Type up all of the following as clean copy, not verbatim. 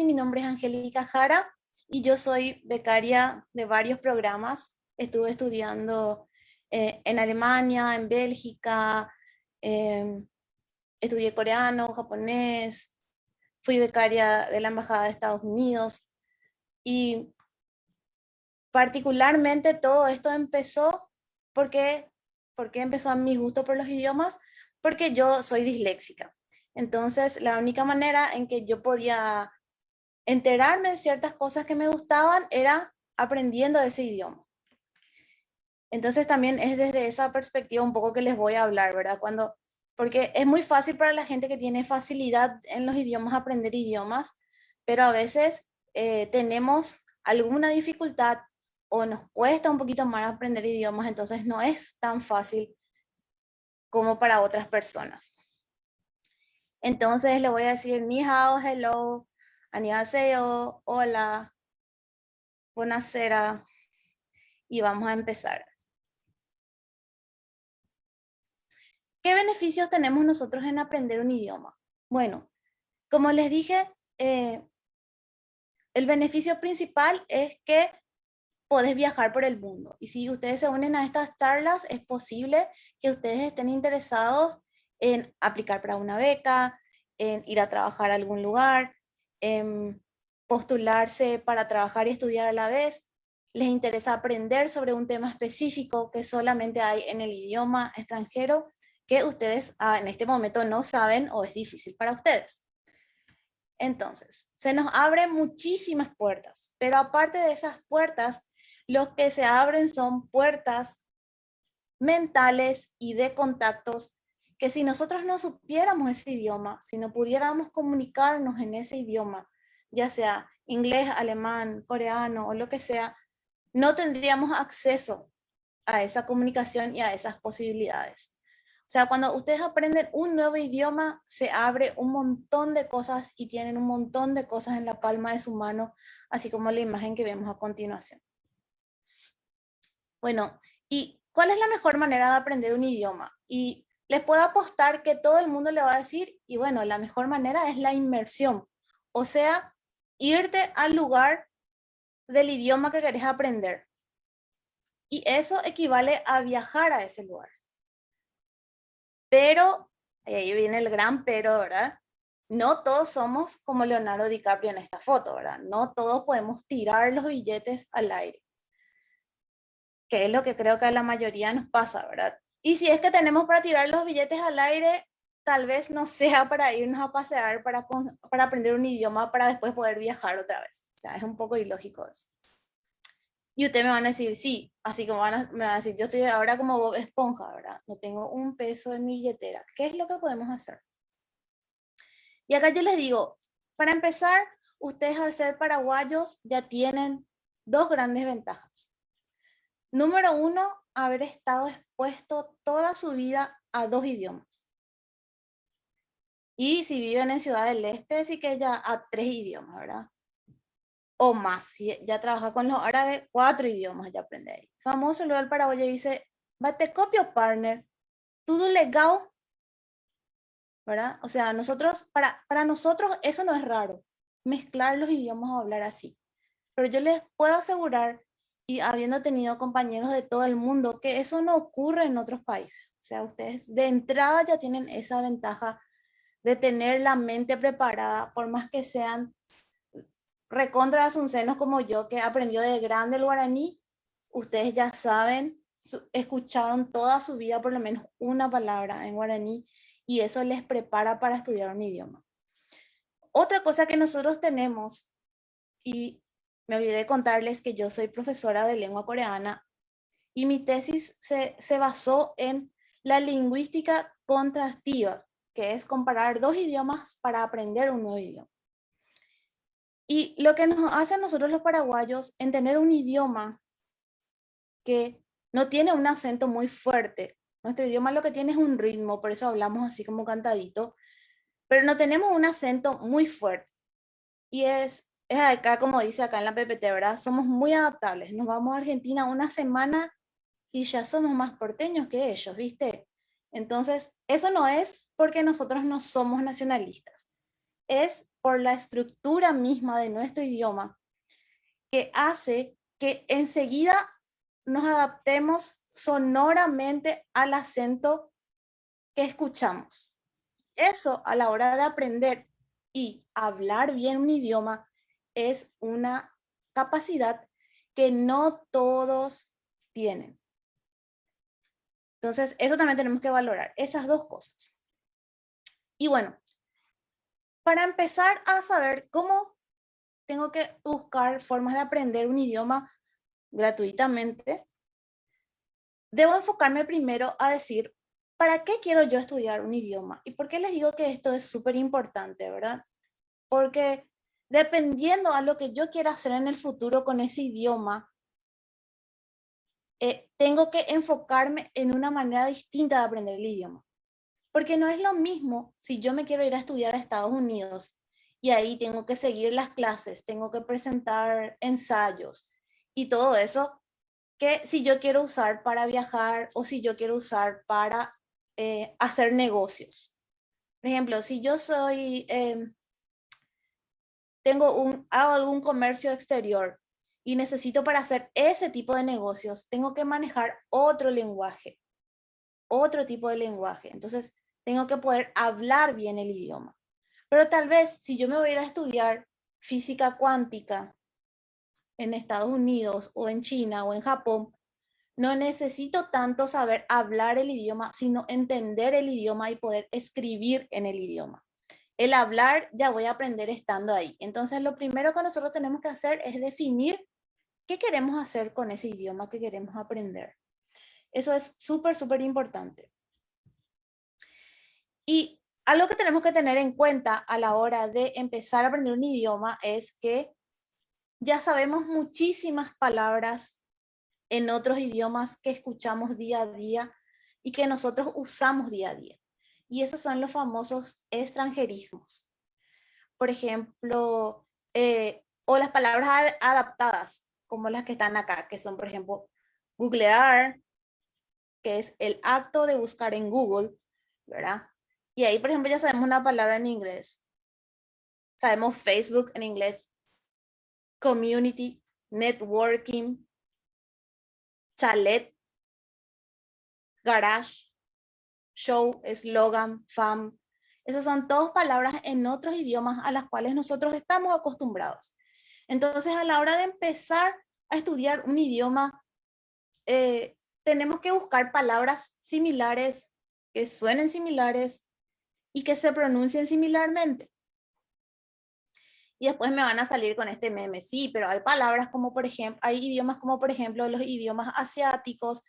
mi nombre es Angélica Jara y yo soy becaria de varios programas. Estuve estudiando en Alemania, en Bélgica, em, estudié coreano, japonés, fui becaria de la Embajada de Estados Unidos y particularmente todo esto empezó porque, porque empezó mi gusto por los idiomas, porque yo soy disléxica. Entonces, la única manera en que yo podía enterarme de ciertas cosas que me gustaban era aprendiendo ese idioma. Entonces también es desde esa perspectiva un poco que les voy a hablar, ¿verdad? Porque es muy fácil para la gente que tiene facilidad en los idiomas aprender idiomas, pero a veces tenemos alguna dificultad o nos cuesta un poquito más aprender idiomas, entonces no es tan fácil como para otras personas. Entonces le voy a decir ni hao, hello, annyeonghaseyo, hola, buonasera, y vamos a empezar. ¿Qué beneficios tenemos nosotros en aprender un idioma? Bueno, como les dije, el beneficio principal es que podés viajar por el mundo. Y si ustedes se unen a estas charlas, es posible que ustedes estén interesados en aplicar para una beca, en ir a trabajar a algún lugar, en postularse para trabajar y estudiar a la vez. Les interesa aprender sobre un tema específico que solamente hay en el idioma extranjero que ustedes en este momento no saben o es difícil para ustedes. Entonces, se nos abren muchísimas puertas, pero aparte de esas puertas, lo que se abren son puertas mentales y de contactos que si nosotros no supiéramos ese idioma, si no pudiéramos comunicarnos en ese idioma, ya sea inglés, alemán, coreano o lo que sea, no tendríamos acceso a esa comunicación y a esas posibilidades. O sea, cuando ustedes aprenden un nuevo idioma, se abre un montón de cosas y tienen un montón de cosas en la palma de su mano, así como la imagen que vemos a continuación. Bueno, ¿y cuál es la mejor manera de aprender un idioma? Y les puedo apostar que todo el mundo le va a decir, y bueno, la mejor manera es la inmersión. O sea, irte al lugar del idioma que querés aprender. Y eso equivale a viajar a ese lugar. Pero, ahí viene el gran pero, ¿verdad? No todos somos como Leonardo DiCaprio en esta foto, ¿verdad? No todos podemos tirar los billetes al aire, que es lo que creo que a la mayoría nos pasa, ¿verdad? Y si es que tenemos para tirar los billetes al aire, tal vez no sea para irnos a pasear, para aprender un idioma, para después poder viajar otra vez. O sea, es un poco ilógico eso. Y ustedes me van a decir, sí, así como me van a decir, yo estoy ahora como Bob Esponja, ¿verdad? No tengo un peso en mi billetera. ¿Qué es lo que podemos hacer? Y acá yo les digo, para empezar, ustedes al ser paraguayos ya tienen dos grandes ventajas. Número uno, haber estado expuesto toda su vida a dos idiomas. Y si viven en Ciudad del Este, sí que ya a tres idiomas, ¿verdad? O más, si ya trabaja con los árabes, cuatro idiomas ya aprende ahí. Famoso luego el paraguayo dice, bate copio partner, todo legal, ¿verdad? O sea, para nosotros eso no es raro, mezclar los idiomas o hablar así. Pero yo les puedo asegurar, y habiendo tenido compañeros de todo el mundo, que eso no ocurre en otros países. O sea, ustedes de entrada ya tienen esa ventaja de tener la mente preparada, por más que sean recontra asuncenos como yo, que aprendió de grande el guaraní, ustedes ya saben, escucharon toda su vida por lo menos una palabra en guaraní y eso les prepara para estudiar un idioma. Otra cosa que nosotros tenemos, y me olvidé de contarles que yo soy profesora de lengua coreana y mi tesis se basó en la lingüística contrastiva, que es comparar dos idiomas para aprender un nuevo idioma. Y lo que nos hace a nosotros los paraguayos en tener un idioma que no tiene un acento muy fuerte. Nuestro idioma lo que tiene es un ritmo, por eso hablamos así como cantadito, pero no tenemos un acento muy fuerte. Y es acá, como dice acá en la PPT, ¿verdad? Somos muy adaptables. Nos vamos a Argentina una semana y ya somos más porteños que ellos, ¿viste? Entonces, eso no es porque nosotros no somos nacionalistas. es por la estructura misma de nuestro idioma que hace que enseguida nos adaptemos sonoramente al acento que escuchamos. Eso a la hora de aprender y hablar bien un idioma es una capacidad que no todos tienen. Entonces, eso también tenemos que valorar, esas dos cosas. Y bueno, para empezar a saber cómo tengo que buscar formas de aprender un idioma gratuitamente, debo enfocarme primero a decir, ¿para qué quiero yo estudiar un idioma? ¿Y por qué les digo que esto es súper importante, verdad? Porque dependiendo a lo que yo quiera hacer en el futuro con ese idioma, tengo que enfocarme en una manera distinta de aprender el idioma. Porque no es lo mismo si yo me quiero ir a estudiar a Estados Unidos y ahí tengo que seguir las clases, tengo que presentar ensayos y todo eso, que si yo quiero usar para viajar o si yo quiero usar para hacer negocios. Por ejemplo, si yo soy, hago algún comercio exterior y necesito para hacer ese tipo de negocios, tengo que manejar otro lenguaje, otro tipo de lenguaje. Entonces, tengo que poder hablar bien el idioma. Pero tal vez si yo me voy a ir a estudiar física cuántica en Estados Unidos o en China o en Japón, no necesito tanto saber hablar el idioma, sino entender el idioma y poder escribir en el idioma. El hablar ya voy a aprender estando ahí. Entonces, lo primero que nosotros tenemos que hacer es definir qué queremos hacer con ese idioma que queremos aprender. Eso es súper, súper importante. Y algo que tenemos que tener en cuenta a la hora de empezar a aprender un idioma es que ya sabemos muchísimas palabras en otros idiomas que escuchamos día a día y que nosotros usamos día a día. Y esos son los famosos extranjerismos. Por ejemplo, o las palabras adaptadas, como las que están acá, que son, por ejemplo, googlear, que es el acto de buscar en Google, ¿verdad? Y ahí, por ejemplo, ya sabemos una palabra en inglés. Sabemos Facebook en inglés, community, networking, chalet, garage, show, slogan, fan. Esas son todas palabras en otros idiomas a las cuales nosotros estamos acostumbrados. Entonces, a la hora de empezar a estudiar un idioma, tenemos que buscar palabras similares, que suenen similares y que se pronuncien similarmente. Y después me van a salir con este meme, sí, pero hay palabras como por ejemplo, hay idiomas como por ejemplo los idiomas asiáticos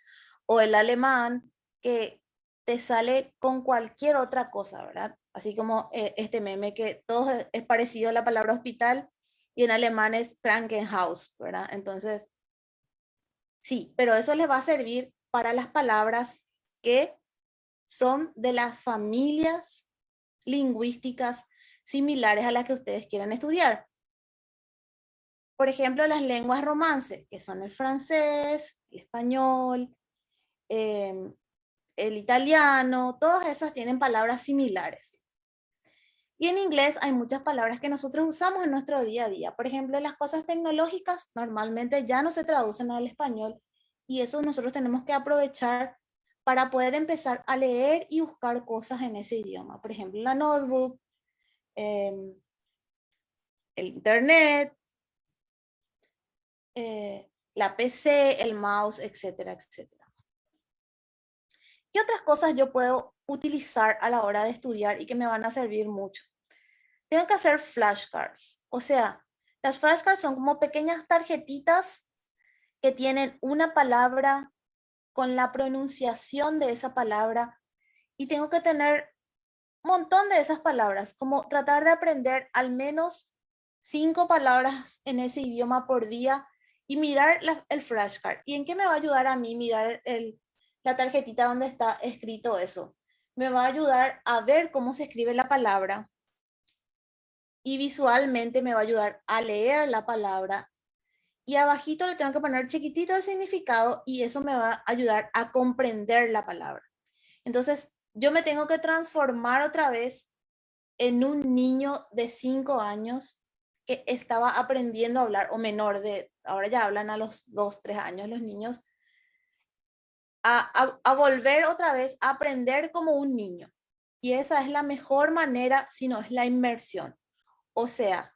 o el alemán que te sale con cualquier otra cosa, ¿verdad? Así como este meme que todo es parecido a la palabra hospital y en alemán es Krankenhaus, ¿verdad? Entonces, sí, pero eso les va a servir para las palabras que son de las familias lingüísticas similares a las que ustedes quieren estudiar. Por ejemplo, las lenguas romances, que son el francés, el español, el italiano, todas esas tienen palabras similares. Y en inglés hay muchas palabras que nosotros usamos en nuestro día a día. Por ejemplo, las cosas tecnológicas normalmente ya no se traducen al español y eso nosotros tenemos que aprovechar para poder empezar a leer y buscar cosas en ese idioma. Por ejemplo, la notebook, el internet, la PC, el mouse, etcétera, etcétera. ¿Qué otras cosas yo puedo utilizar a la hora de estudiar y que me van a servir mucho? Tengo que hacer flashcards. O sea, las flashcards son como pequeñas tarjetitas que tienen una palabra con la pronunciación de esa palabra y tengo que tener un montón de esas palabras, como tratar de aprender al menos 5 palabras en ese idioma por día y mirar el flashcard. ¿Y en qué me va a ayudar a mí mirar la tarjetita donde está escrito eso? Me va a ayudar a ver cómo se escribe la palabra y visualmente me va a ayudar a leer la palabra y abajito le tengo que poner chiquitito el significado y eso me va a ayudar a comprender la palabra. Entonces, yo me tengo que transformar otra vez en un niño de 5 años que estaba aprendiendo a hablar, o menor de, ahora ya hablan a los 2, 3 años los niños, a volver otra vez a aprender como un niño. Y esa es la mejor manera, si no es la inmersión. O sea,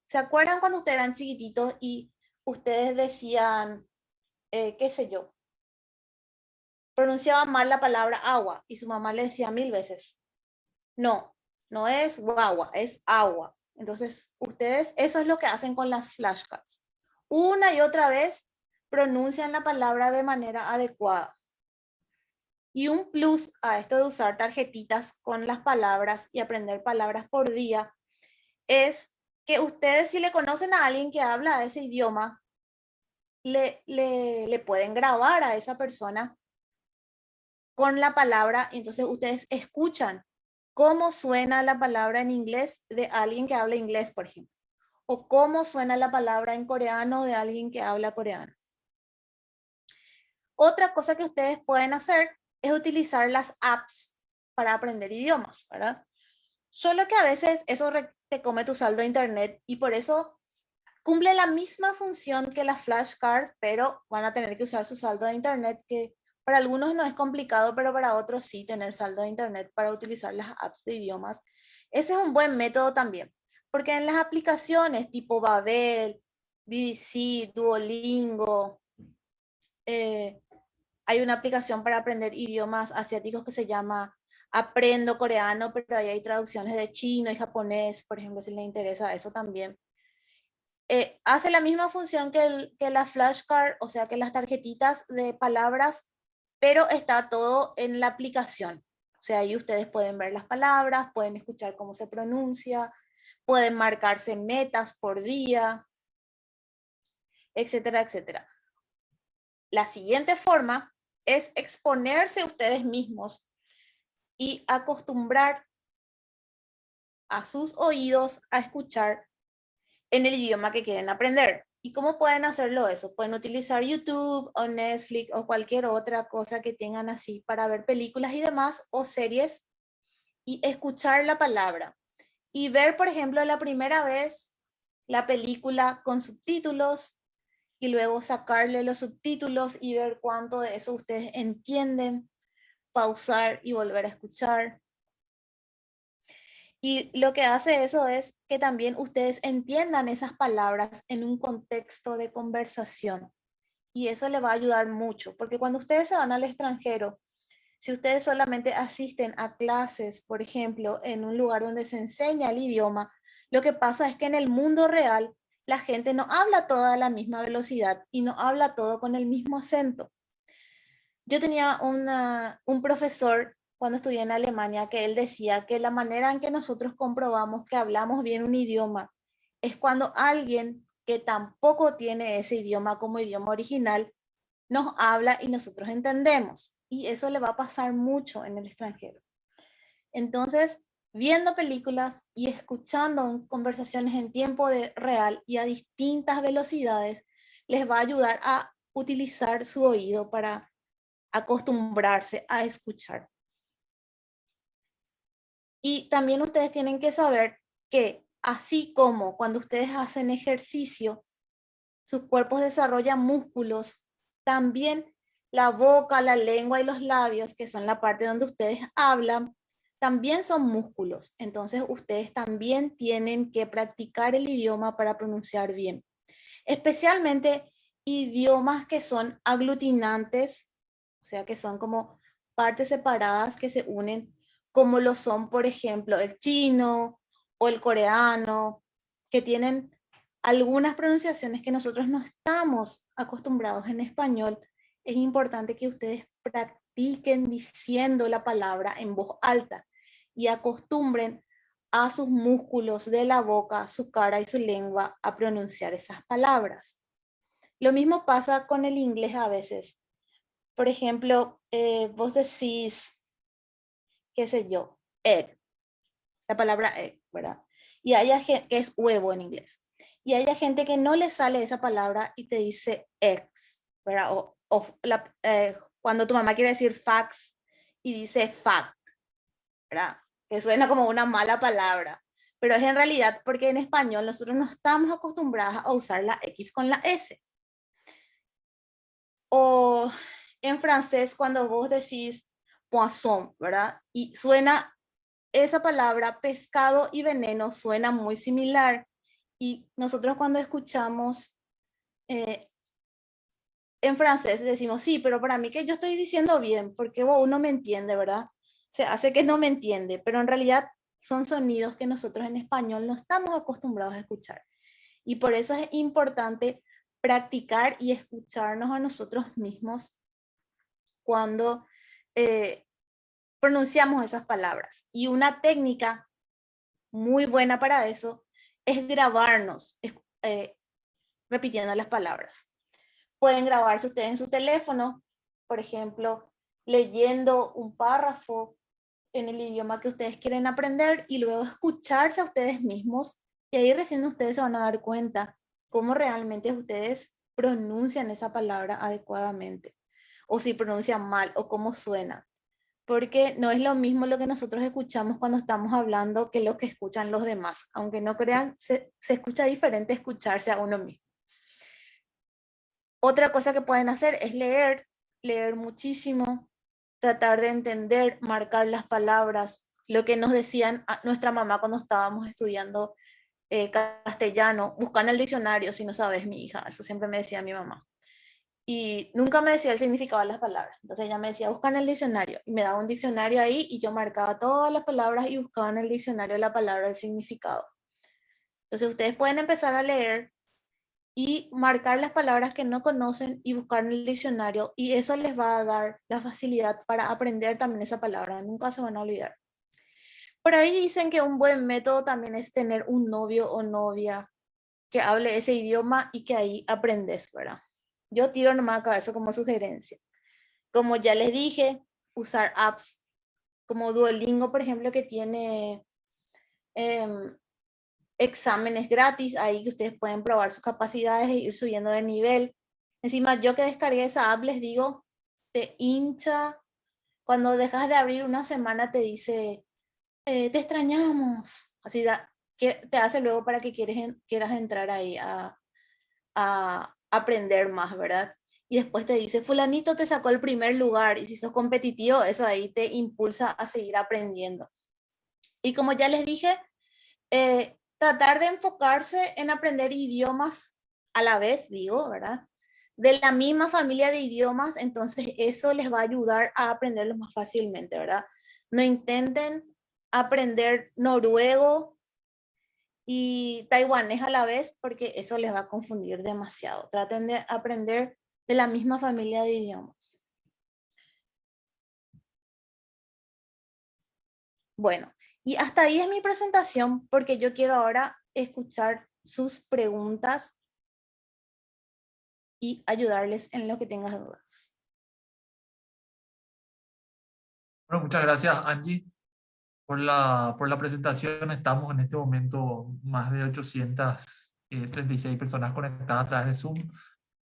¿se acuerdan cuando ustedes eran chiquititos y ustedes decían, qué sé yo, pronunciaban mal la palabra agua y su mamá le decía 1000 veces, no, no es guagua, es agua? Entonces, ustedes, eso es lo que hacen con las flashcards. Una y otra vez pronuncian la palabra de manera adecuada. Y un plus a esto de usar tarjetitas con las palabras y aprender palabras por día es que ustedes, si le conocen a alguien que habla ese idioma, le pueden grabar a esa persona con la palabra, y entonces ustedes escuchan cómo suena la palabra en inglés de alguien que habla inglés, por ejemplo, o cómo suena la palabra en coreano de alguien que habla coreano. Otra cosa que ustedes pueden hacer es utilizar las apps para aprender idiomas, ¿verdad? Solo que a veces eso te come tu saldo de internet y por eso cumple la misma función que las flashcards, pero van a tener que usar su saldo de internet, que para algunos no es complicado, pero para otros sí, tener saldo de internet para utilizar las apps de idiomas. Ese es un buen método también, porque en las aplicaciones tipo Babel, BBC, Duolingo, eh, hay una aplicación para aprender idiomas asiáticos que se llama Aprendo Coreano, pero ahí hay traducciones de chino y japonés, por ejemplo, si les interesa eso también. Hace la misma función que la flashcard, o sea, que las tarjetitas de palabras, pero está todo en la aplicación. O sea, ahí ustedes pueden ver las palabras, pueden escuchar cómo se pronuncia, pueden marcarse metas por día, etcétera, etcétera. La siguiente forma es exponerse ustedes mismos y acostumbrar a sus oídos a escuchar en el idioma que quieren aprender. ¿Y cómo pueden hacerlo eso? Pueden utilizar YouTube o Netflix o cualquier otra cosa que tengan así para ver películas y demás o series y escuchar la palabra. Y ver, por ejemplo, la primera vez la película con subtítulos y luego sacarle los subtítulos y ver cuánto de eso ustedes entienden, pausar y volver a escuchar. Y lo que hace eso es que también ustedes entiendan esas palabras en un contexto de conversación. Y eso le va a ayudar mucho, porque cuando ustedes se van al extranjero, si ustedes solamente asisten a clases, por ejemplo, en un lugar donde se enseña el idioma, lo que pasa es que en el mundo real la gente no habla toda a la misma velocidad y no habla todo con el mismo acento. Yo tenía un profesor cuando estudié en Alemania que él decía que la manera en que nosotros comprobamos que hablamos bien un idioma es cuando alguien que tampoco tiene ese idioma como idioma original nos habla y nosotros entendemos. Y eso le va a pasar mucho en el extranjero. Entonces, viendo películas y escuchando conversaciones en tiempo real y a distintas velocidades, les va a ayudar a utilizar su oído para acostumbrarse a escuchar. Y también ustedes tienen que saber que así como cuando ustedes hacen ejercicio, sus cuerpos desarrollan músculos, también la boca, la lengua y los labios, que son la parte donde ustedes hablan, también son músculos. Entonces ustedes también tienen que practicar el idioma para pronunciar bien. Especialmente idiomas que son aglutinantes, o sea, que son como partes separadas que se unen, como lo son, por ejemplo, el chino o el coreano, que tienen algunas pronunciaciones que nosotros no estamos acostumbrados en español. Es importante que ustedes practiquen diciendo la palabra en voz alta y acostumbren a sus músculos de la boca, su cara y su lengua a pronunciar esas palabras. Lo mismo pasa con el inglés a veces. Por ejemplo, vos decís, qué sé yo, egg, la palabra egg, ¿verdad? Y hay gente que es huevo en inglés. Y hay gente que no le sale esa palabra y te dice eggs, ¿verdad? Cuando tu mamá quiere decir fax y dice fact, ¿verdad? que suena como una mala palabra, pero es en realidad porque en español nosotros no estamos acostumbrados a usar la X con la S. O en francés cuando vos decís poisson, ¿verdad? Y suena esa palabra pescado y veneno suena muy similar. Y nosotros cuando escuchamos eh, en francés decimos, sí, pero para mí que yo estoy diciendo bien, porque vos no me entiende, ¿verdad? Se hace que no me entiende, pero en realidad son sonidos que nosotros en español no estamos acostumbrados a escuchar. Y por eso es importante practicar y escucharnos a nosotros mismos cuando eh, pronunciamos esas palabras. Y una técnica muy buena para eso es grabarnos repitiendo las palabras. Pueden grabarse ustedes en su teléfono, por ejemplo, leyendo un párrafo en el idioma que ustedes quieren aprender y luego escucharse a ustedes mismos y ahí recién ustedes se van a dar cuenta cómo realmente ustedes pronuncian esa palabra adecuadamente o si pronuncian mal o cómo suena. Porque no es lo mismo lo que nosotros escuchamos cuando estamos hablando que lo que escuchan los demás. Aunque no crean, se escucha diferente escucharse a uno mismo. Otra cosa que pueden hacer es leer muchísimo, tratar de entender, marcar las palabras, lo que nos decían a nuestra mamá cuando estábamos estudiando castellano, buscan el diccionario si no sabes, mi hija, eso siempre me decía mi mamá. Y nunca me decía el significado de las palabras. Entonces ella me decía, busca en el diccionario. Y me daba un diccionario ahí y yo marcaba todas las palabras y buscaba en el diccionario la palabra, el significado. Entonces ustedes pueden empezar a leer y marcar las palabras que no conocen y buscar en el diccionario y eso les va a dar la facilidad para aprender también esa palabra, nunca se van a olvidar. Por ahí dicen que un buen método también es tener un novio o novia que hable ese idioma y que ahí aprendes, ¿verdad? Yo tiro nomás acá eso como sugerencia. Como ya les dije, usar apps como Duolingo, por ejemplo, que tiene eh, exámenes gratis, ahí que ustedes pueden probar sus capacidades e ir subiendo de nivel. Encima, yo que descargué esa app, les digo, te hincha. Cuando dejas de abrir una semana te dice, te extrañamos. Así que te hace luego para que quieras entrar ahí a aprender más, ¿verdad? Y después te dice, fulanito te sacó el primer lugar y si sos competitivo, eso ahí te impulsa a seguir aprendiendo. Y como ya les dije, tratar de enfocarse en aprender idiomas a la vez, digo, ¿verdad? De la misma familia de idiomas, entonces eso les va a ayudar a aprenderlos más fácilmente, ¿verdad? No intenten aprender noruego y taiwanés a la vez porque eso les va a confundir demasiado. Traten de aprender de la misma familia de idiomas. Bueno, y hasta ahí es mi presentación porque yo quiero ahora escuchar sus preguntas y ayudarles en lo que tengas dudas. Bueno, muchas gracias, Angie, por la presentación. Estamos en este momento más de 836 personas conectadas a través de Zoom.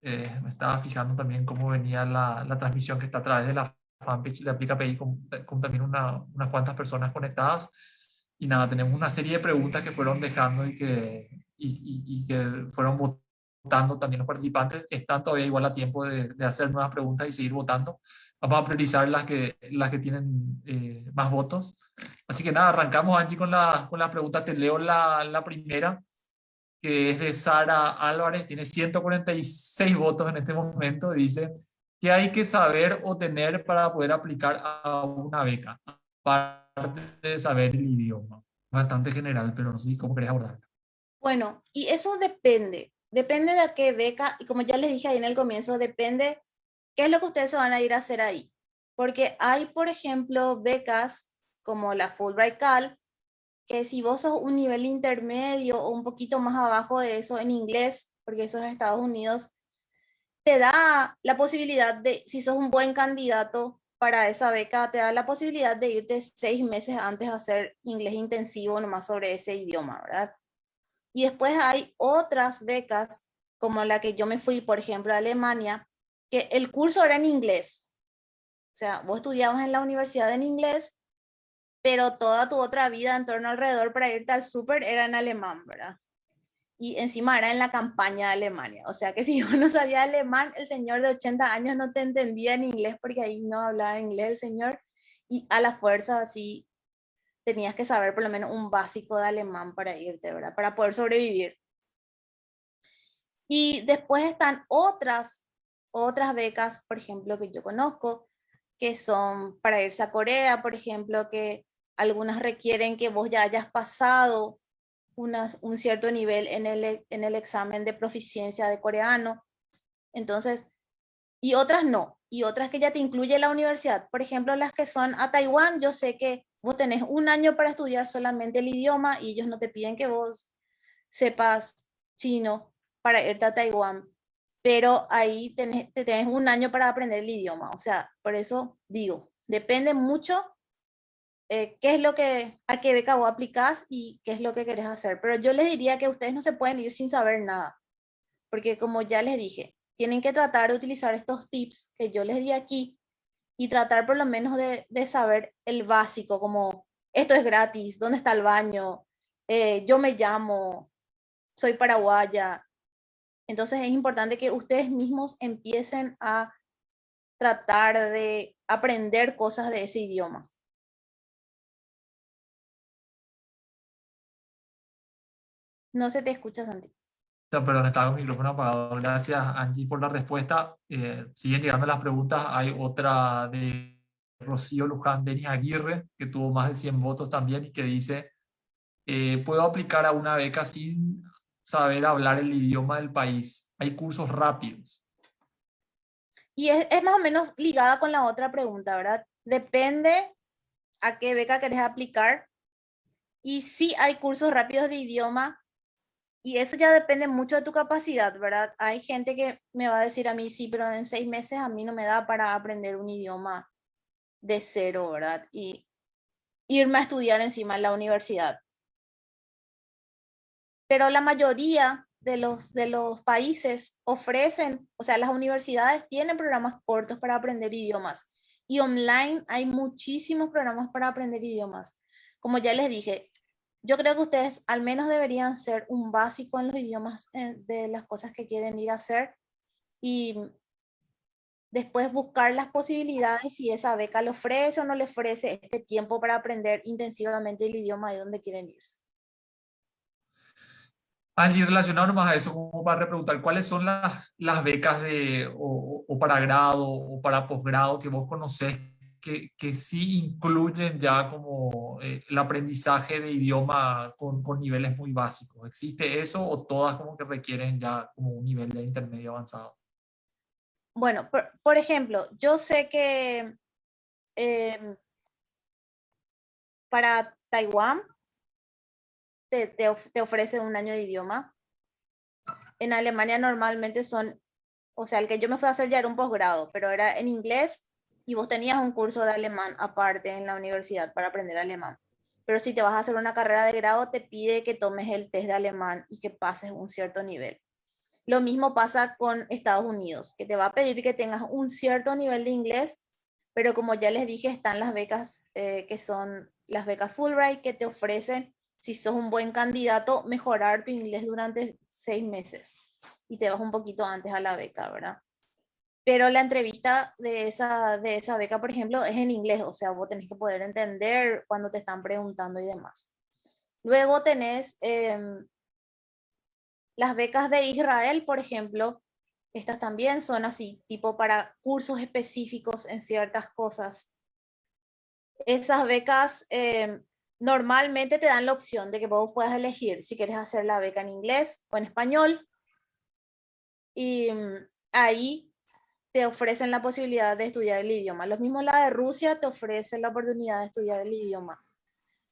Me estaba fijando también cómo venía la transmisión que está a través de la fanpage de Aplica API con también unas cuantas personas conectadas. Y nada, tenemos una serie de preguntas que fueron dejando y que fueron votando también los participantes. Están todavía igual a tiempo de hacer nuevas preguntas y seguir votando. Vamos a priorizar las que tienen más votos. Así que nada, arrancamos, Angie, con las preguntas. Te leo la primera, que es de Sara Álvarez, tiene 146 votos en este momento, y dice, ¿qué hay que saber o tener para poder aplicar a una beca? Aparte de saber el idioma. Bastante general, pero no sé cómo querés abordar. Bueno, y eso depende de qué beca, y como ya les dije ahí en el comienzo, depende qué es lo que ustedes se van a ir a hacer ahí. Porque hay, por ejemplo, becas como la Fulbright Cal, que si vos sos un nivel intermedio o un poquito más abajo de eso en inglés, porque eso es Estados Unidos, te da la posibilidad de, si sos un buen candidato para esa beca, te da la posibilidad de irte 6 meses antes a hacer inglés intensivo nomás sobre ese idioma, ¿verdad? Y después hay otras becas, como la que yo me fui, por ejemplo, a Alemania, que el curso era en inglés. O sea, vos estudiabas en la universidad en inglés pero toda tu otra vida en torno alrededor para irte al súper era en alemán, ¿verdad? Y encima era en la campaña de Alemania. O sea que si yo no sabía alemán, el señor de 80 años no te entendía en inglés porque ahí no hablaba inglés el señor. Y a la fuerza así tenías que saber por lo menos un básico de alemán para irte, ¿verdad? Para poder sobrevivir. Y después están otras becas, por ejemplo, que yo conozco, que son para irse a Corea, por ejemplo, que algunas requieren que vos ya hayas pasado un cierto nivel en el examen de proficiencia de coreano. Entonces, y otras no, y otras que ya te incluye la universidad. Por ejemplo, las que son a Taiwán, yo sé que vos tenés un año para estudiar solamente el idioma y ellos no te piden que vos sepas chino para irte a Taiwán, pero ahí tenés un año para aprender el idioma. O sea, por eso digo, depende mucho qué es lo que, a qué beca vos aplicás y qué es lo que querés hacer. Pero yo les diría que ustedes no se pueden ir sin saber nada, porque como ya les dije, tienen que tratar de utilizar estos tips que yo les di aquí y tratar por lo menos de saber el básico, como esto es gratis, dónde está el baño, yo me llamo, soy paraguaya. Entonces es importante que ustedes mismos empiecen a tratar de aprender cosas de ese idioma. No se te escucha, Santi. Perdón, estaba con el micrófono apagado. Gracias, Angie, por la respuesta. Siguen llegando las preguntas. Hay otra de Rocío Luján Denis Aguirre, que tuvo más de 100 votos también y que dice, ¿puedo aplicar a una beca sin saber hablar el idioma del país? Hay cursos rápidos. Y es más o menos ligada con la otra pregunta, ¿verdad? Depende a qué beca querés aplicar. Y sí hay cursos rápidos de idioma y eso ya depende mucho de tu capacidad, ¿verdad? Hay gente que me va a decir a mí, sí, pero en 6 meses a mí no me da para aprender un idioma de cero, ¿verdad? Y irme a estudiar encima en la universidad. Pero la mayoría de los países ofrecen, o sea, las universidades tienen programas cortos para aprender idiomas y online hay muchísimos programas para aprender idiomas. Como ya les dije, yo creo que ustedes al menos deberían ser un básico en los idiomas de las cosas que quieren ir a hacer y después buscar las posibilidades si esa beca le ofrece o no le ofrece este tiempo para aprender intensivamente el idioma de donde quieren irse. Angie, relacionado nomás a eso, como para repreguntar, ¿cuáles son las becas o para grado o para posgrado que vos conocés que sí incluyen ya como el aprendizaje de idioma con niveles muy básicos? ¿Existe eso o todas como que requieren ya como un nivel de intermedio avanzado? Bueno, por ejemplo, yo sé que eh, para Taiwán te ofrece un año de idioma. En Alemania normalmente son, o sea, el que yo me fui a hacer ya era un posgrado, pero era en inglés y vos tenías un curso de alemán aparte en la universidad para aprender alemán. Pero si te vas a hacer una carrera de grado, te pide que tomes el test de alemán y que pases un cierto nivel. Lo mismo pasa con Estados Unidos, que te va a pedir que tengas un cierto nivel de inglés, pero como ya les dije, están las becas que son las becas Fulbright que te ofrecen, si sos un buen candidato, mejorar tu inglés durante 6 meses y te vas un poquito antes a la beca, ¿verdad? Pero la entrevista de esa beca, por ejemplo, es en inglés, o sea, vos tenés que poder entender cuando te están preguntando y demás. Luego tenés las becas de Israel, por ejemplo, estas también son así, tipo para cursos específicos en ciertas cosas. Esas becas normalmente te dan la opción de que vos puedas elegir si quieres hacer la beca en inglés o en español. Y ahí te ofrecen la posibilidad de estudiar el idioma. Lo mismo la de Rusia te ofrece la oportunidad de estudiar el idioma.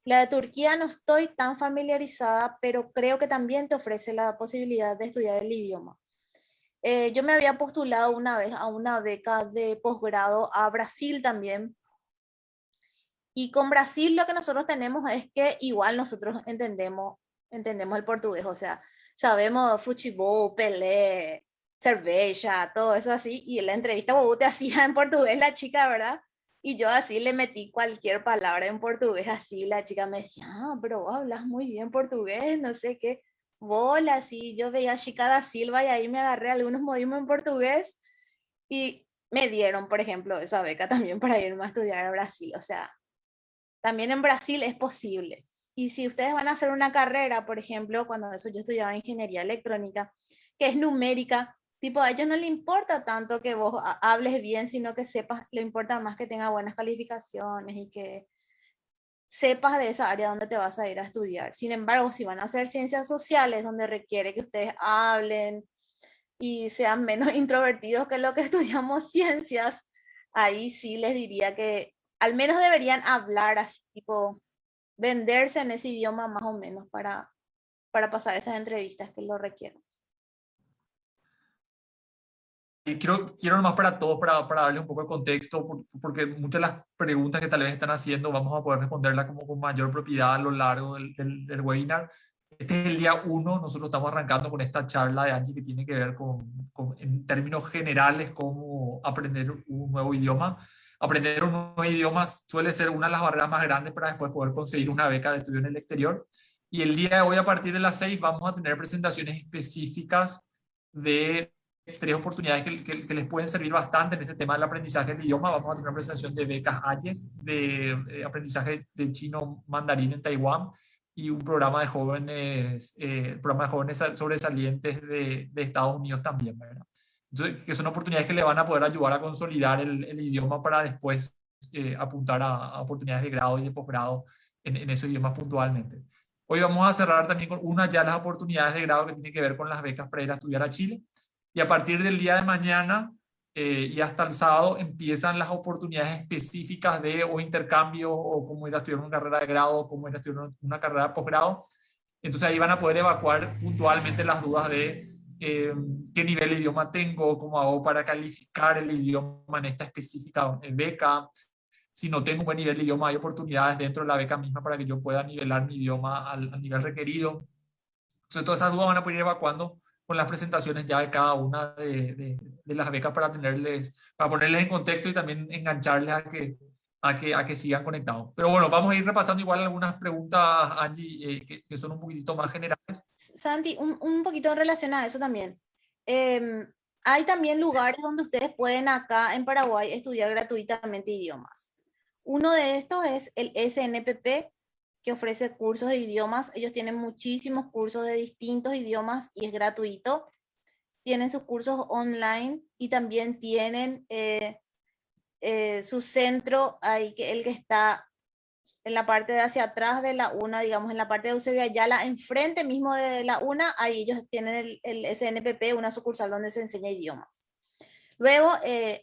La de Turquía no estoy tan familiarizada, pero creo que también te ofrece la posibilidad de estudiar el idioma. Yo me había postulado una vez a una beca de posgrado a Brasil también. Y con Brasil lo que nosotros tenemos es que igual nosotros entendemos el portugués, o sea, sabemos futebol, Pelé, cerveza, todo eso así. Y en la entrevista te hacía en portugués la chica, ¿verdad? Y yo así le metí cualquier palabra en portugués, así la chica me decía, ah, pero vos hablas muy bien portugués, no sé qué, bola, así, yo veía a Chica da Silva y ahí me agarré algunos modismos en portugués y me dieron, por ejemplo, esa beca también para irme a estudiar a Brasil, o sea, también en Brasil es posible. Y si ustedes van a hacer una carrera, por ejemplo, cuando eso yo estudiaba ingeniería electrónica, que es numérica, tipo a ellos no les importa tanto que vos hables bien, sino que sepas, le importa más que tenga buenas calificaciones y que sepas de esa área donde te vas a ir a estudiar. Sin embargo, si van a hacer ciencias sociales, donde requiere que ustedes hablen y sean menos introvertidos que lo que estudiamos ciencias, ahí sí les diría que al menos deberían hablar así, tipo venderse en ese idioma más o menos para pasar esas entrevistas que lo requieren. Y quiero nomás para todos, para darle un poco de contexto, porque muchas de las preguntas que tal vez están haciendo vamos a poder responderlas como con mayor propiedad a lo largo del webinar. Este es el día 1, nosotros estamos arrancando con esta charla de Angie que tiene que ver en términos generales, cómo aprender un nuevo idioma. Aprender un nuevo idioma suele ser una de las barreras más grandes para después poder conseguir una beca de estudio en el exterior. Y el día de hoy, a partir de las 6, vamos a tener presentaciones específicas de 3 oportunidades que les pueden servir bastante en este tema del aprendizaje del idioma. Vamos a tener una presentación de becas AYES, de aprendizaje de chino mandarín en Taiwán y un programa de jóvenes sobresalientes de Estados Unidos también, ¿verdad? Entonces, que son oportunidades que le van a poder ayudar a consolidar el idioma para después apuntar a oportunidades de grado y de posgrado en esos idiomas puntualmente. Hoy vamos a cerrar también con una ya las oportunidades de grado que tiene que ver con las becas para ir a estudiar a Chile. Y a partir del día de mañana y hasta el sábado empiezan las oportunidades específicas de o intercambios o cómo ir a estudiar una carrera de grado o cómo ir a estudiar una carrera de posgrado. Entonces ahí van a poder evacuar puntualmente las dudas de qué nivel de idioma tengo, cómo hago para calificar el idioma en esta específica beca. Si no tengo un buen nivel de idioma, hay oportunidades dentro de la beca misma para que yo pueda nivelar mi idioma al nivel requerido. Entonces todas esas dudas van a poder ir evacuando con las presentaciones ya de cada una de las becas para ponerles en contexto y también engancharles a que sigan conectados. Pero bueno, vamos a ir repasando igual algunas preguntas, Angie, que son un poquitito más generales. Santi, un poquito en relación a eso también. Hay también lugares donde ustedes pueden acá en Paraguay estudiar gratuitamente idiomas. Uno de estos es el SNPP, que ofrece cursos de idiomas. Ellos tienen muchísimos cursos de distintos idiomas y es gratuito. Tienen sus cursos online y también tienen su centro, ahí, el que está en la parte de hacia atrás de la UNA, digamos, en la parte de Eusebio Ayala, enfrente mismo de la UNA, ahí ellos tienen el SNPP, una sucursal donde se enseña idiomas. Luego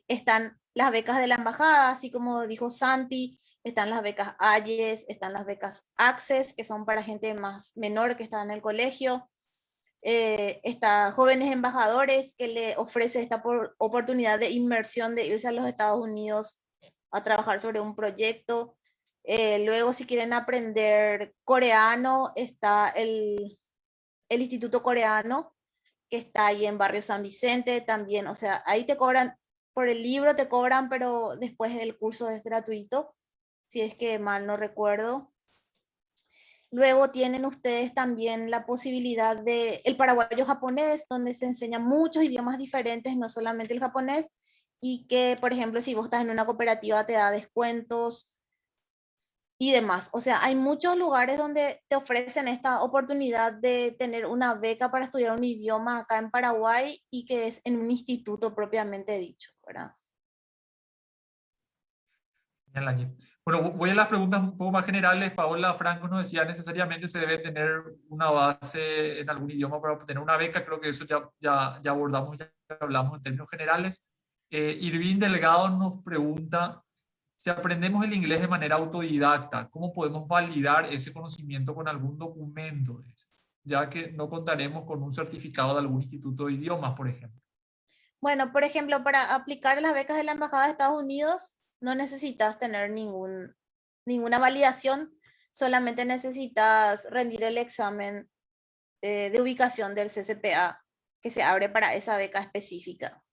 están las becas de la embajada, así como dijo Santi, están las becas AYES, están las becas Access, que son para gente más menor que está en el colegio. Está Jóvenes Embajadores, que le ofrece esta oportunidad de inmersión de irse a los Estados Unidos a trabajar sobre un proyecto. Luego, si quieren aprender coreano, está el Instituto Coreano, que está ahí en Barrio San Vicente también. O sea, ahí te cobran, por el libro te cobran, pero después el curso es gratuito, si es que mal no recuerdo. Luego tienen ustedes también la posibilidad de el paraguayo japonés, donde se enseñan muchos idiomas diferentes, no solamente el japonés, y que, por ejemplo, si vos estás en una cooperativa te da descuentos y demás. O sea, hay muchos lugares donde te ofrecen esta oportunidad de tener una beca para estudiar un idioma acá en Paraguay y que es en un instituto propiamente dicho, ¿verdad? Bueno, voy a las preguntas un poco más generales. Paola Franco nos decía necesariamente se debe tener una base en algún idioma para obtener una beca. Creo que eso ya abordamos, ya hablamos en términos generales. Irving Delgado nos pregunta, si aprendemos el inglés de manera autodidacta, ¿cómo podemos validar ese conocimiento con algún documento? Ya que no contaremos con un certificado de algún instituto de idiomas, por ejemplo. Bueno, por ejemplo, para aplicar las becas de la Embajada de Estados Unidos no necesitas tener ninguna validación, solamente necesitas rendir el examen de ubicación del CCPA que se abre para esa beca específica.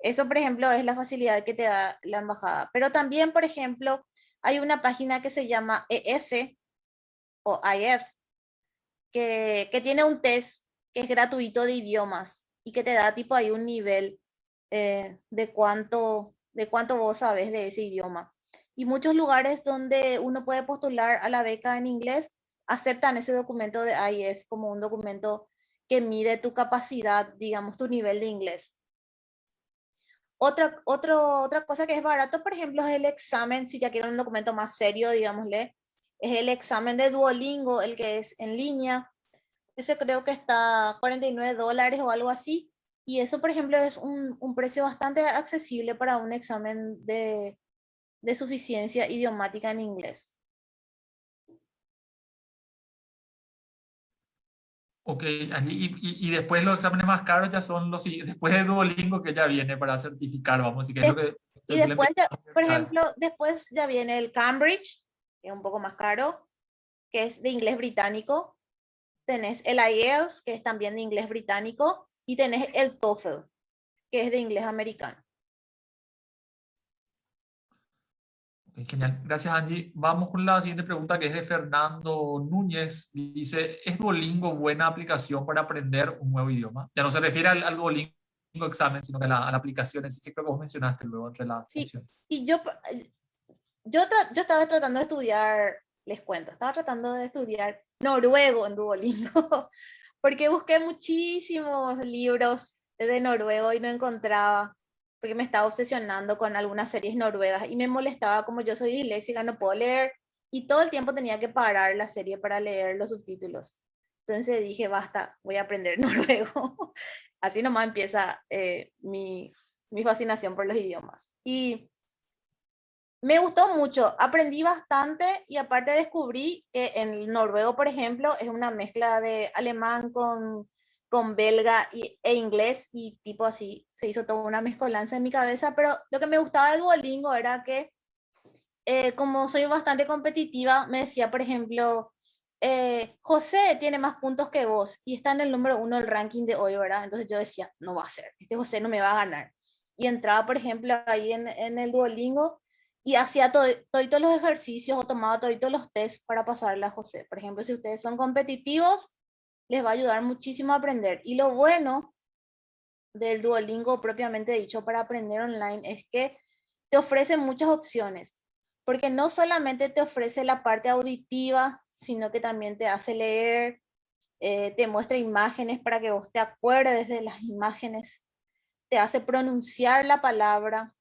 Eso, por ejemplo, es la facilidad que te da la embajada. Pero también, por ejemplo, hay una página que se llama EF o IF, que tiene un test que es gratuito de idiomas y que te da tipo ahí un nivel de cuánto vos sabes de ese idioma. Y muchos lugares donde uno puede postular a la beca en inglés aceptan ese documento de IF como un documento que mide tu capacidad, digamos, tu nivel de inglés. Otra cosa que es barato, por ejemplo, es el examen, si ya quieren un documento más serio, digámosle, es el examen de Duolingo, el que es en línea. Ese creo que está $49 o algo así. Y eso, por ejemplo, es un precio bastante accesible para un examen de suficiencia idiomática en inglés. Ok, Angie, y después los exámenes más caros ya son después de Duolingo que ya viene para certificar, vamos, así que es lo que Y se suele después, pedir en las por universidades. ejemplo, después ya viene el Cambridge, que es un poco más caro, que es de inglés británico. Tenés el IELTS, que es también de inglés británico, y tenés el TOEFL, que es de inglés americano. Ok, genial, gracias Angie. Vamos con la siguiente pregunta que es de Fernando Núñez. Dice, ¿es Duolingo buena aplicación para aprender un nuevo idioma? Ya no se refiere al Duolingo examen, sino que a la aplicación en sí, que creo que vos mencionaste luego entre las Sí, opciones. y yo estaba tratando de estudiar, les cuento, estaba tratando de estudiar noruego en Duolingo, porque busqué muchísimos libros de noruego y no encontraba, porque me estaba obsesionando con algunas series noruegas y me molestaba como yo soy disléxica, no puedo leer y todo el tiempo tenía que parar la serie para leer los subtítulos. Entonces dije, basta, voy a aprender noruego. Así nomás empieza mi fascinación por los idiomas. Y me gustó mucho, aprendí bastante y aparte descubrí que en el noruego, por ejemplo, es una mezcla de alemán con belga e inglés y tipo así, se hizo toda una mezcolanza en mi cabeza, pero lo que me gustaba de Duolingo era que como soy bastante competitiva, me decía, por ejemplo, José tiene más puntos que vos y está en el número 1 del ranking de hoy, ¿verdad? Entonces yo decía, no va a ser, este José no me va a ganar. Y entraba, por ejemplo, ahí en el Duolingo y hacía todos los ejercicios o tomaba todos los tests para pasarle a José. Por ejemplo, si ustedes son competitivos, les va a ayudar muchísimo a aprender. Y lo bueno del Duolingo propiamente dicho para aprender online es que te ofrece muchas opciones, porque no solamente te ofrece la parte auditiva, sino que también te hace leer, te muestra imágenes para que vos te acuerdes de las imágenes, te hace pronunciar la palabra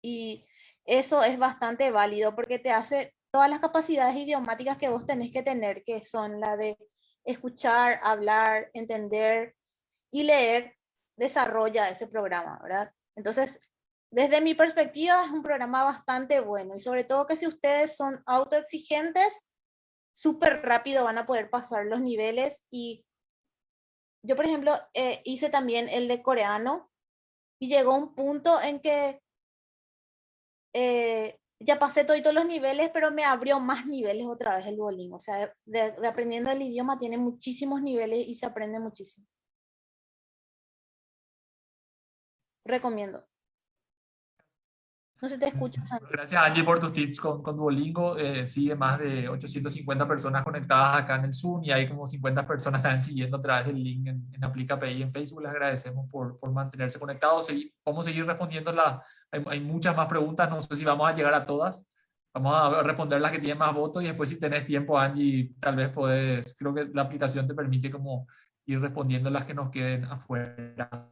y eso es bastante válido porque te hace todas las capacidades idiomáticas que vos tenés que tener, que son la de escuchar, hablar, entender y leer, desarrolla ese programa, ¿verdad? Entonces, desde mi perspectiva es un programa bastante bueno y sobre todo que si ustedes son autoexigentes, súper rápido van a poder pasar los niveles y yo, por ejemplo, hice también el de coreano y llegó un punto en que ya pasé todos los niveles, pero me abrió más niveles otra vez el Duolingo. O sea, de aprendiendo el idioma tiene muchísimos niveles y se aprende muchísimo. Recomiendo. No se te escucha, Santi. Gracias Angie por tus tips con Duolingo. Sigue más de 850 personas conectadas acá en el Zoom y hay como 50 personas que están siguiendo a través del link en Aplica API en Facebook. Les agradecemos por mantenerse conectados. Vamos a seguir respondiendo hay muchas más preguntas. No sé si vamos a llegar a todas. Vamos a responder las que tienen más votos y después si tenés tiempo, Angie, tal vez podés, creo que la aplicación te permite como ir respondiendo las que nos queden afuera.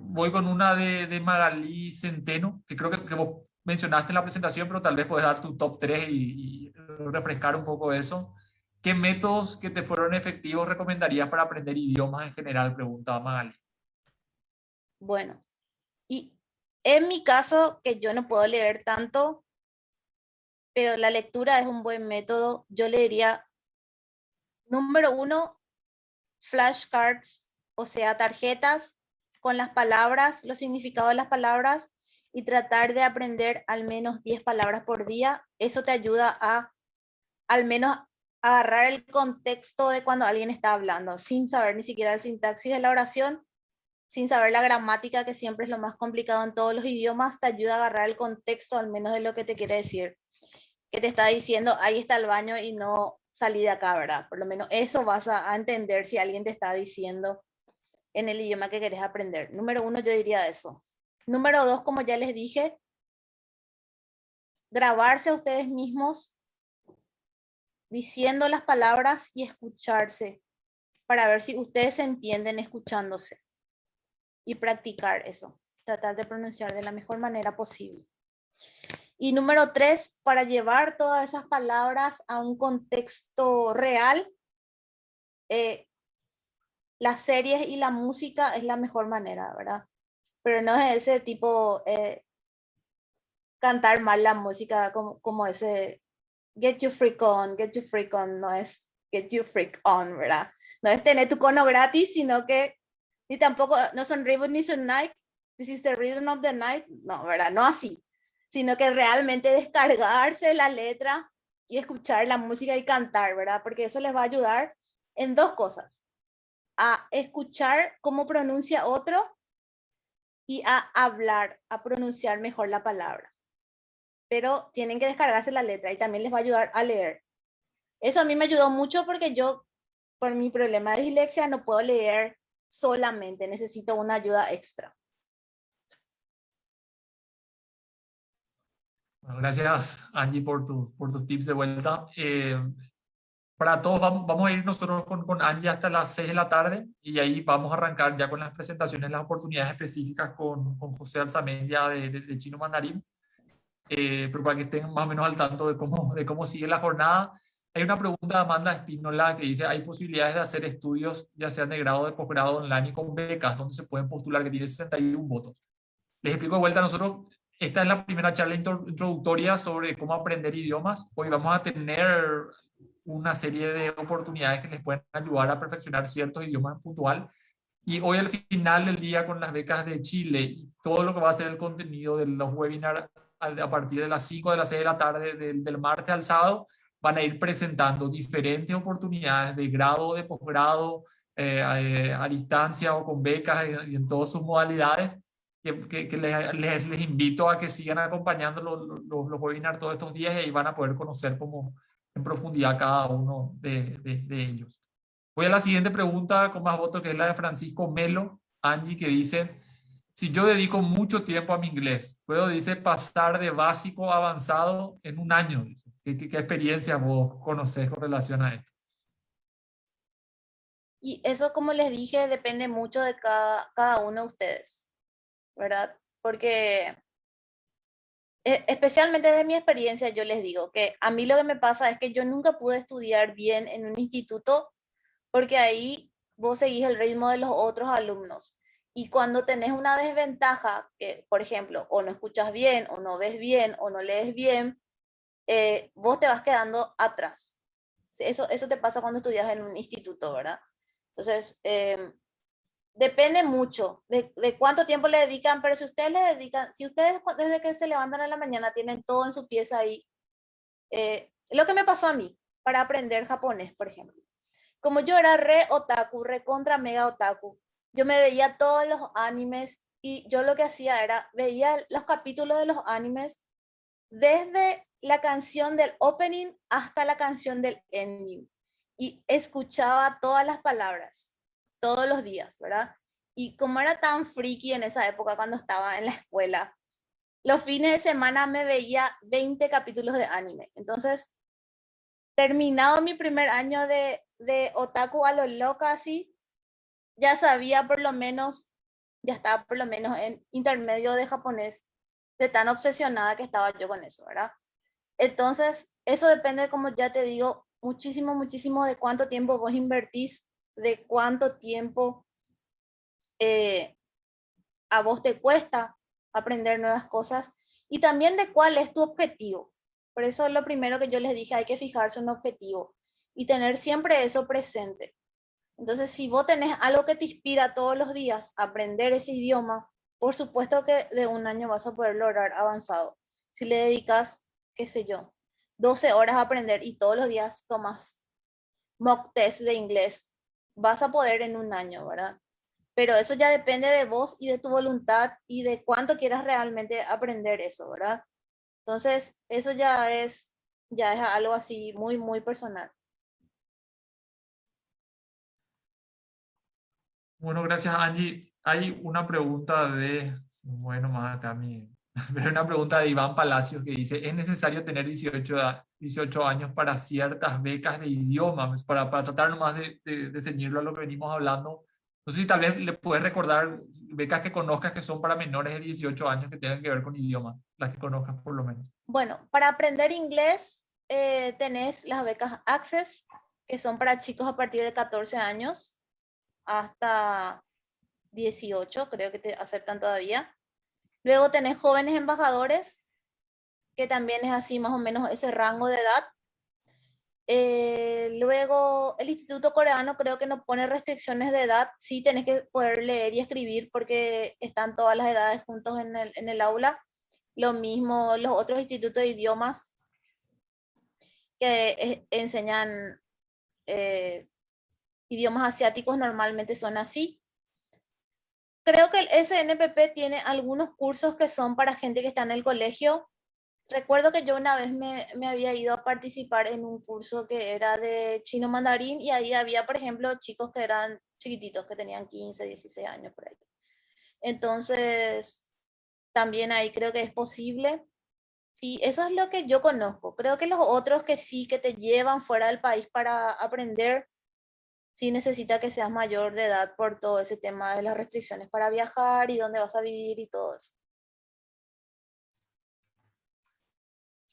Voy con una de Magalí Centeno, que creo que vos mencionaste en la presentación, pero tal vez puedes dar tu top 3 y refrescar un poco eso. ¿Qué métodos que te fueron efectivos recomendarías para aprender idiomas en general? Preguntaba Magalí. Bueno, y en mi caso, que yo no puedo leer tanto, pero la lectura es un buen método, yo le diría, número 1, flashcards, o sea, tarjetas con las palabras, los significados de las palabras y tratar de aprender al menos 10 palabras por día. Eso te ayuda a al menos agarrar el contexto de cuando alguien está hablando, sin saber ni siquiera el sintaxis de la oración. sin saber la gramática, que siempre es lo más complicado en todos los idiomas, te ayuda a agarrar el contexto al menos de lo que te quiere decir. Que te está diciendo, ahí está el baño y no salí de acá, ¿verdad? Por lo menos eso vas a entender si alguien te está diciendo en el idioma que querés aprender. Número uno, yo diría eso. Número dos, como ya les dije, grabarse a ustedes mismos diciendo las palabras y escucharse para ver si ustedes se entienden escuchándose y practicar eso, tratar de pronunciar de la mejor manera posible. Y número tres, para llevar todas esas palabras a un contexto real, las series y la música es la mejor manera, ¿verdad? Pero no es ese tipo, cantar mal la música como ese get you freak on, no es get you freak on, ¿verdad? No es tener tu cono gratis, sino que ni tampoco, no son Rhythm ni son Night, this is the rhythm of the night, no, ¿verdad? No así, sino que realmente descargarse la letra y escuchar la música y cantar, ¿verdad? Porque eso les va a ayudar en dos cosas, a escuchar cómo pronuncia otro y a hablar, a pronunciar mejor la palabra. Pero tienen que descargarse la letra y también les va a ayudar a leer. Eso a mí me ayudó mucho porque yo, por mi problema de dislexia, no puedo leer solamente, necesito una ayuda extra. Bueno, gracias, Angie, por tus tips de vuelta. Para todos, vamos a ir nosotros con Angie hasta las 6 de la tarde y ahí vamos a arrancar ya con las presentaciones, las oportunidades específicas con José Alzamendia de Chino Mandarín. Pero para que estén más o menos al tanto de cómo sigue la jornada. Hay una pregunta de Amanda Espínola que dice, ¿hay posibilidades de hacer estudios, ya sean de grado o de posgrado online y con becas, donde se pueden postular, que tiene 61 votos? Les explico de vuelta, nosotros, esta es la primera charla introductoria sobre cómo aprender idiomas. Hoy vamos a tener una serie de oportunidades que les pueden ayudar a perfeccionar ciertos idiomas puntual. Y hoy al final del día con las becas de Chile y todo lo que va a ser el contenido de los webinars a partir de las 5 de las 6 de la tarde del martes al sábado, van a ir presentando diferentes oportunidades de grado o de posgrado, a distancia o con becas y en todas sus modalidades, que les invito a que sigan acompañando los webinars todos estos días y ahí van a poder conocer como en profundidad cada uno de ellos. Voy a la siguiente pregunta con más votos, que es la de Francisco Melo, Angie, que dice, si yo dedico mucho tiempo a mi inglés, ¿puedo, dice, pasar de básico a avanzado en un año? ¿Qué experiencia vos conocés con relación a esto? Y eso, como les dije, depende mucho de cada uno de ustedes, ¿verdad? Porque especialmente de mi experiencia, yo les digo que a mí lo que me pasa es que yo nunca pude estudiar bien en un instituto porque ahí vos seguís el ritmo de los otros alumnos. Y cuando tenés una desventaja, que por ejemplo, o no escuchas bien, o no ves bien, o no lees bien, vos te vas quedando atrás. Eso te pasa cuando estudias en un instituto, ¿verdad? Entonces, depende mucho de cuánto tiempo le dedican, pero si ustedes le dedican, si ustedes desde que se levantan en la mañana tienen todo en su pieza ahí, lo que me pasó a mí para aprender japonés, por ejemplo. Como yo era re otaku, re contra mega otaku, yo me veía todos los animes y yo lo que hacía era, veía los capítulos de los animes desde la canción del opening hasta la canción del ending y escuchaba todas las palabras todos los días, ¿verdad? Y como era tan friki en esa época cuando estaba en la escuela, los fines de semana me veía 20 capítulos de anime. Entonces, terminado mi primer año de otaku a lo loca así, ya sabía por lo menos, ya estaba por lo menos en intermedio de japonés, de tan obsesionada que estaba yo con eso, ¿verdad? Entonces, eso depende, como ya te digo, muchísimo, muchísimo de cuánto tiempo vos invertís, de cuánto tiempo a vos te cuesta aprender nuevas cosas y también de cuál es tu objetivo. Por eso es lo primero que yo les dije, hay que fijarse un objetivo y tener siempre eso presente. Entonces, si vos tenés algo que te inspira todos los días a aprender ese idioma, por supuesto que de un año vas a poder lograr avanzado. Si le dedicas, qué sé yo, 12 horas a aprender y todos los días tomas mock test de inglés, vas a poder en un año, ¿verdad? pero eso ya depende de vos y de tu voluntad y de cuánto quieras realmente aprender eso, ¿verdad? Entonces, eso ya es algo así muy, muy personal. Bueno, gracias Angie. Hay una pregunta bueno, más acá pero una pregunta de Iván Palacios que dice, ¿es necesario tener 18 años para ciertas becas de idiomas? Para tratar nomás de ceñirlo a lo que venimos hablando. No sé si tal vez le puedes recordar becas que conozcas que son para menores de 18 años que tengan que ver con idiomas, las que conozcas por lo menos. Bueno, para aprender inglés tenés las becas Access, que son para chicos a partir de 14 años hasta 18, creo que te aceptan todavía. Luego tenés jóvenes embajadores, que también es así más o menos ese rango de edad. Luego el Instituto Coreano creo que no pone restricciones de edad, sí tenés que poder leer y escribir porque están todas las edades juntos en el aula. Lo mismo los otros institutos de idiomas que enseñan eh, idiomas asiáticos normalmente son así. Creo que el SNPP tiene algunos cursos que son para gente que está en el colegio. Recuerdo que yo una vez me había ido a participar en un curso que era de chino mandarín y ahí había, por ejemplo, chicos que eran chiquititos, que tenían 15, 16 años por ahí. Entonces, también ahí creo que es posible. Y eso es lo que yo conozco. Creo que los otros que sí, que te llevan fuera del país para aprender, sí necesita que seas mayor de edad por todo ese tema de las restricciones para viajar y dónde vas a vivir y todo eso.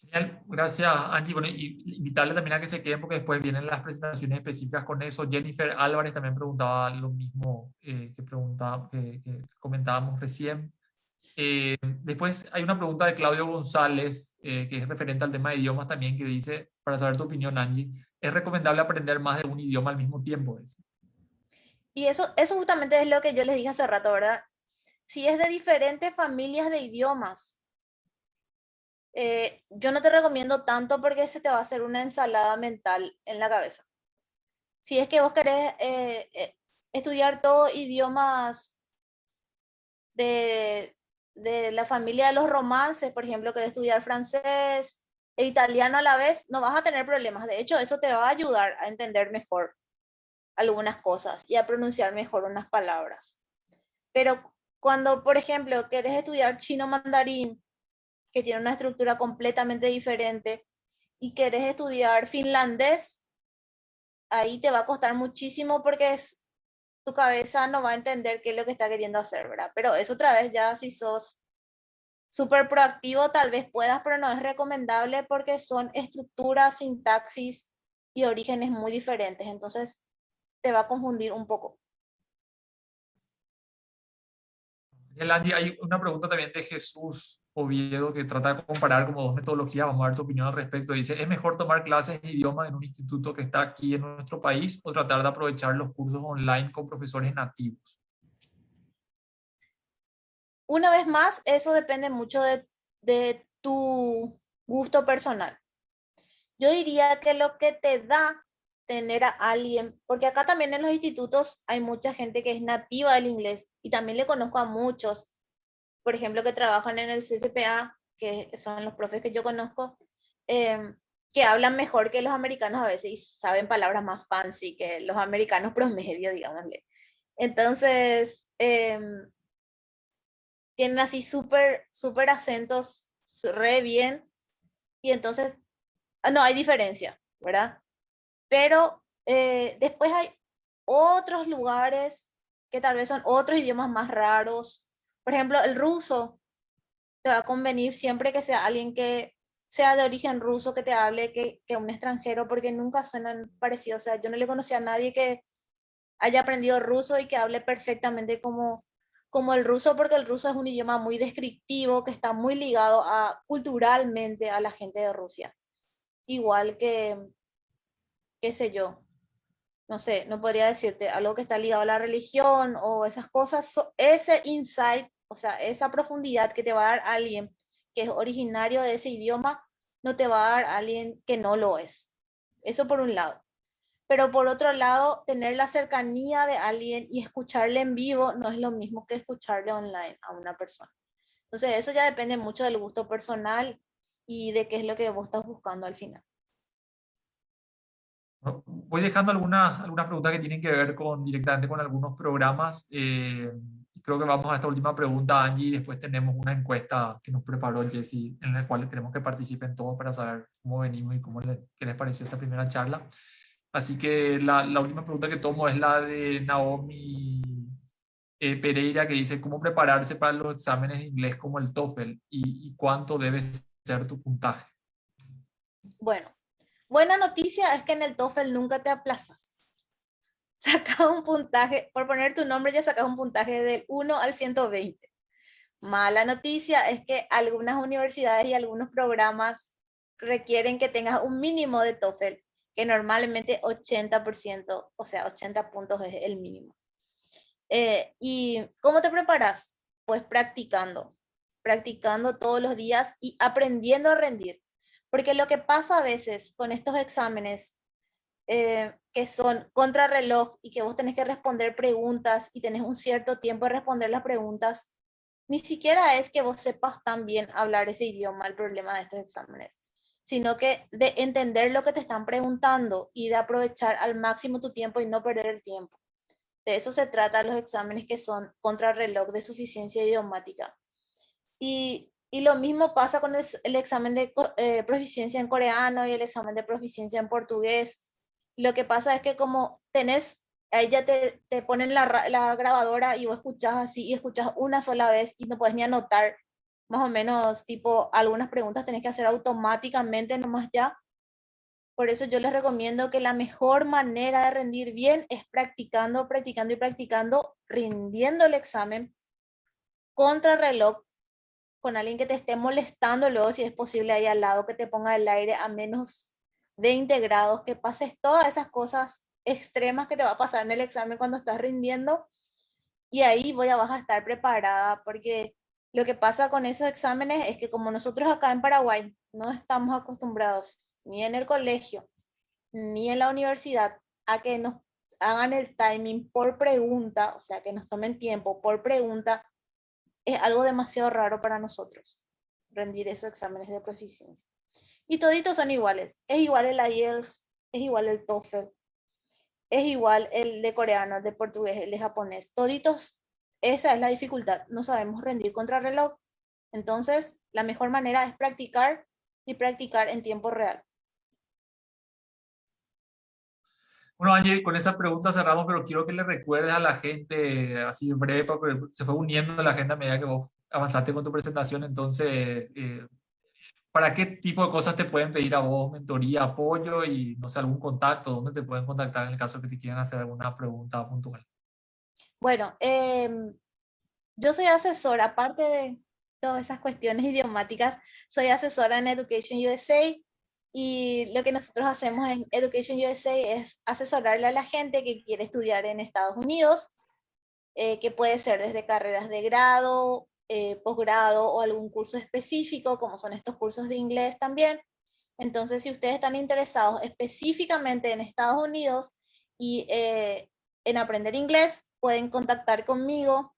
Genial, gracias Angie. Bueno, y invitarle también a que se queden porque después vienen las presentaciones específicas con eso. Jennifer Álvarez también preguntaba lo mismo que comentábamos recién. Después hay una pregunta de Claudio González que es referente al tema de idiomas también que dice, para saber tu opinión Angie, ¿es recomendable aprender más de un idioma al mismo tiempo? Y eso justamente es lo que yo les dije hace rato, ¿verdad? Si es de diferentes familias de idiomas, yo no te recomiendo tanto porque se te va a hacer una ensalada mental en la cabeza. Si es que vos querés estudiar todos idiomas de, de la familia de los romances, por ejemplo, querés estudiar francés e italiano a la vez, no vas a tener problemas. De hecho, eso te va a ayudar a entender mejor algunas cosas y a pronunciar mejor unas palabras. Pero cuando, por ejemplo, querés estudiar chino mandarín, que tiene una estructura completamente diferente, y querés estudiar finlandés, ahí te va a costar muchísimo porque tu cabeza no va a entender qué es lo que está queriendo hacer, ¿verdad? Pero eso otra vez ya si sos súper proactivo tal vez puedas, pero no es recomendable porque son estructuras, sintaxis y orígenes muy diferentes, entonces te va a confundir un poco. Miguel Andy, hay una pregunta también de Jesús Oviedo que trata de comparar como dos metodologías. Vamos a ver tu opinión al respecto. Dice, ¿es mejor tomar clases de idioma en un instituto que está aquí en nuestro país o tratar de aprovechar los cursos online con profesores nativos? Una vez más, eso depende mucho de tu gusto personal. Yo diría que lo que te da tener a alguien, porque acá también en los institutos hay mucha gente que es nativa del inglés y también le conozco a muchos, por ejemplo, que trabajan en el CCPA, que son los profes que yo conozco, eh, que hablan mejor que los americanos a veces y saben palabras más fancy que los americanos promedio, digámosle. Entonces, tienen así súper, súper acentos re bien y entonces, no hay diferencia, ¿verdad? Pero después hay otros lugares que tal vez son otros idiomas más raros. Por ejemplo, el ruso te va a convenir siempre que sea alguien que sea de origen ruso, que te hable que un extranjero, porque nunca suenan parecidos. O sea, yo no le conocí a nadie que haya aprendido ruso y que hable perfectamente como el ruso, porque el ruso es un idioma muy descriptivo, que está muy ligado culturalmente a la gente de Rusia. Igual que, qué sé yo, no sé, no podría decirte algo que está ligado a la religión o esas cosas, ese insight, o sea, esa profundidad que te va a dar alguien que es originario de ese idioma, no te va a dar alguien que no lo es. Eso por un lado. pero por otro lado, tener la cercanía de alguien y escucharle en vivo no es lo mismo que escucharle online a una persona. Entonces, eso ya depende mucho del gusto personal y de qué es lo que vos estás buscando al final. Bueno, voy dejando algunas preguntas que tienen que ver directamente con algunos programas. Creo que vamos a esta última pregunta, Angie, y después tenemos una encuesta que nos preparó Jessy, en la cual queremos que participen todos para saber cómo venimos y qué les pareció esta primera charla. Así que la última pregunta que tomo es la de Naomi Pereira, que dice, ¿cómo prepararse para los exámenes de inglés como el TOEFL y cuánto debe ser tu puntaje? Bueno, buena noticia es que en el TOEFL nunca te aplazas. Sacas un puntaje, por poner tu nombre ya sacas un puntaje del 1 al 120. Mala noticia es que algunas universidades y algunos programas requieren que tengas un mínimo de TOEFL, que normalmente 80%, o sea, 80 puntos es el mínimo. ¿Y cómo te preparas? Pues practicando todos los días y aprendiendo a rendir. Porque lo que pasa a veces con estos exámenes que son contrarreloj y que vos tenés que responder preguntas y tenés un cierto tiempo de responder las preguntas, ni siquiera es que vos sepas tan bien hablar ese idioma el problema de estos exámenes, sino que de entender lo que te están preguntando y de aprovechar al máximo tu tiempo y no perder el tiempo. De eso se trata los exámenes que son contrarreloj de suficiencia idiomática. Y lo mismo pasa con el examen de proficiencia en coreano y el examen de proficiencia en portugués. Lo que pasa es que como tenés, ahí ya te ponen la grabadora y vos escuchás así y escuchás una sola vez y no puedes ni anotar, más o menos, tipo, algunas preguntas tenés que hacer automáticamente nomás ya. Por eso yo les recomiendo que la mejor manera de rendir bien es practicando, practicando y practicando, rindiendo el examen contra reloj con alguien que te esté molestando luego, si es posible, ahí al lado, que te ponga el aire a menos 20 grados, que pases todas esas cosas extremas que te va a pasar en el examen cuando estás rindiendo y ahí vas a estar preparada porque lo que pasa con esos exámenes es que como nosotros acá en Paraguay no estamos acostumbrados ni en el colegio ni en la universidad a que nos hagan el timing por pregunta, o sea, que nos tomen tiempo por pregunta, es algo demasiado raro para nosotros rendir esos exámenes de proficiencia. Y toditos son iguales. Es igual el IELTS, es igual el TOEFL, es igual el de coreano, el de portugués, el de japonés. Toditos, esa es la dificultad. No sabemos rendir contra reloj. Entonces, la mejor manera es practicar y practicar en tiempo real. Bueno, Angie, con esa pregunta cerramos, pero quiero que le recuerdes a la gente, así en breve, porque se fue uniendo la agenda a medida que vos avanzaste con tu presentación. Entonces, ¿para qué tipo de cosas te pueden pedir a vos? Mentoría, apoyo y, no sé, algún contacto, ¿dónde te pueden contactar en el caso que te quieran hacer alguna pregunta puntual? Bueno, yo soy asesora, aparte de todas esas cuestiones idiomáticas, soy asesora en Education USA y lo que nosotros hacemos en Education USA es asesorarle a la gente que quiere estudiar en Estados Unidos, que puede ser desde carreras de grado, posgrado o algún curso específico, como son estos cursos de inglés también. Entonces, si ustedes están interesados específicamente en Estados Unidos y en aprender inglés, pueden contactar conmigo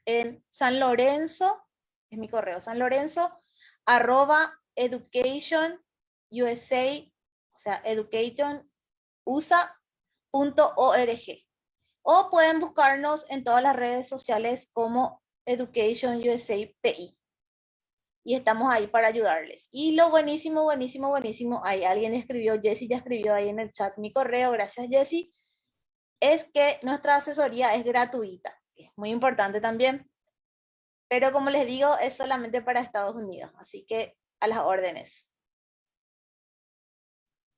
en San Lorenzo, es mi correo, San Lorenzo, @educationusa, o sea, educationusa.org. O pueden buscarnos en todas las redes sociales como Education USA PI. Y estamos ahí para ayudarles. Y lo buenísimo, buenísimo, buenísimo, ahí alguien escribió, Jessy ya escribió ahí en el chat mi correo, gracias Jessy, es que nuestra asesoría es gratuita. Es muy importante también. Pero como les digo, es solamente para Estados Unidos, así que a las órdenes.